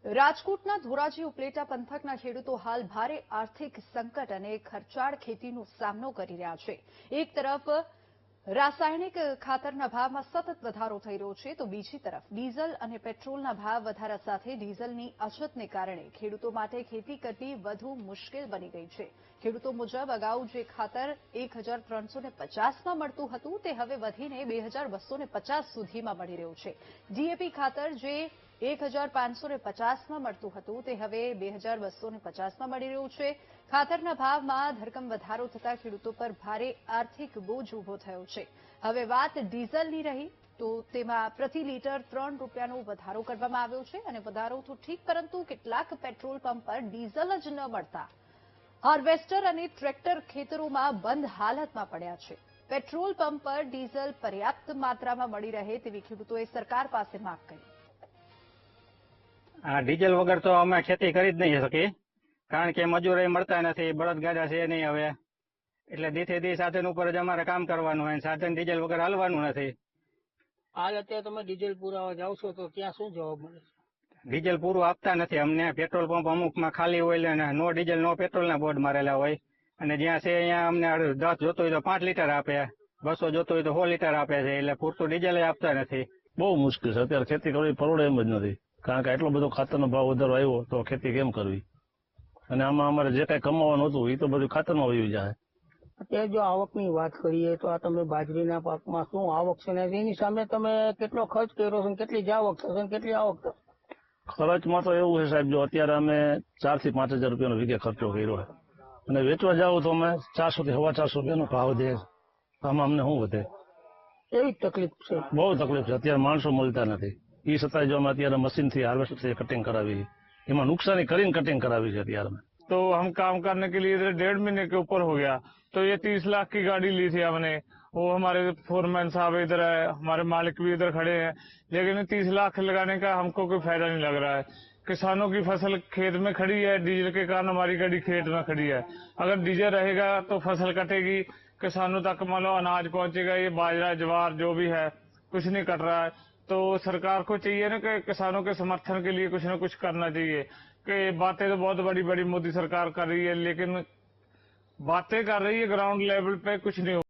રાજકોટના ધોરાજી ઉપલેટા પંથકના ખેડૂતો હાલ ભારે આર્થિક સંકટ અને ખર્ચાળ ખેતીનો સામનો કરી રહ્યા છે। એક તરફ રાસાયણિક ખાતરના ભાવમાં સતત વધારો થઈ રહ્યો છે, તો બીજી તરફ ડીઝલ અને પેટ્રોલના ભાવ વધારા સાથે ડીઝલની અછતને કારણે ખેડૂતો માટે ખેતી કરવી વધુ મુશ્કેલ બની ગઈ છે। ખેડૂતો મુજબ અગાઉ જે ખાતર 1350માં મળતું હતું તે હવે વધીને 2250 સુધીમાં મળી રહ્યું છે। ડીએપી ખાતર જે 1550માં મળતું હતું તે હવે 2250માં મળી રહ્યું છે। ખાતરના ભાવમાં ધરખમ વધારો થતા ખેડૂતો પર ભારે આર્થિક બોજ ઉભો થયો છે। હવે વાત ડીઝલની રહી તો તેમાં પ્રતિ લીટર 3 રૂપિયાનો વધારો કરવામાં આવ્યો છે અને વધારો તો ઠીક, પરંતુ કેટલાક પેટ્રોલ પંપ પર ડીઝલ જ ન મળતા હાર્વેસ્ટર અને ટ્રેક્ટર ખેતરોમાં બંધ હાલતમાં પડ્યા છે। પેટ્રોલ પંપ પર ડીઝલ પર્યાપ્ત માત્રામાં મળી રહે તેવી ખેડૂતોએ સરકાર પાસે માંગ કરી। ડીઝલ વગર તો અમે ખેતી કરી જ નહીં શકીએ, કારણ કે મજૂરો મળતા નથી, બળદગાડા છે નહીં હવે, એટલે દીથી દી સાધન ઉપર જ અમારે કામ કરવાનું હોય, સાધન ડીઝલ વગર હાલવાનું નથી। હાલ અત્યારે તમે ડીઝલ પુરાવા જાવ છો તો ત્યાં શું જવાબ મળે? ડીઝલ પૂરું આપતા નથી અમને। પેટ્રોલ પંપ અમુકમાં ખાલી હોય અને નો ડીઝલ નો પેટ્રોલના બોર્ડ મારેલા હોય, અને જ્યાં છે અહીંયા અમને 10 જોતો હોય તો 5 લીટર આપે, 200 જોતો હોય તો 100 લીટર આપે છે, એટલે પૂરતું ડીઝલ આપતા નથી। બહુ મુશ્કેલ છે અત્યારે, ખેતી કરવી પરવડે એમ જ નથી, કારણ કે એટલો બધો ખાતરનો ભાવ વધારો આવ્યો તો ખેતી કેમ કરવી, અને આમાં અમારે જે કઈ કમાવાનું હતું એ તો બધું ખાતરમાં વહી જાય। અત્યારે જો આવકની વાત કરીએ તો આ તમે બાજરીના પાકમાં શું આવક છે ને એની સામે તમે કેટલો ખર્ચ કર્યો છે, કેટલી જ આવક થશે, કેટલી આવક થશે? ખર્ચમાં તો એવું છે સાહેબ, જો અત્યારે અમે 4 થી 5 હજાર રૂપિયાનો વીઘે ખર્ચો કર્યો છે, અને વેચવા જાવ તો અમે 400 થી 450 રૂપિયાનો ભાવ દે, આમાં અમને શું વધે? એવી તકલીફ છે, બહુ તકલીફ છે। અત્યારે માણસો મળતા નથી, એ છતાંય જો અમે અત્યારે મશીનથી હાર્વેસ્ટરથી કટિંગ કરાવી, એમાં નુકસાની કરીને કटिंग करावी है यार। तो हम काम करने के लिए इधर 1.5 महीने के ऊपर हो गया, तो ये 30 लाख की गाड़ी ली थी हमने। वो हमारे फोरमैन साहब इधर है, हमारे मालिक भी इधर खड़े हैं, लेकिन 30 लाख लगाने का हमको कोई फायदा नहीं लग रहा है। किसानों की फसल खेत में खड़ी है, डीजल के कारण हमारी गाड़ी खेत में खड़ी है। अगर डीजल रहेगा तो फसल कटेगी, किसानों तक मान लो अनाज पहुंचेगा, ये बाजरा ज्वार जो भी है कुछ नहीं कट रहा है। तो सरकार को चाहिए ना कि किसानों के समर्थन के लिए कुछ न कुछ करना चाहिए। कि बातें तो बहुत बड़ी बड़ी मोदी सरकार कर रही है, लेकिन बातें कर रही है, ग्राउंड लेवल पे कुछ नहीं हो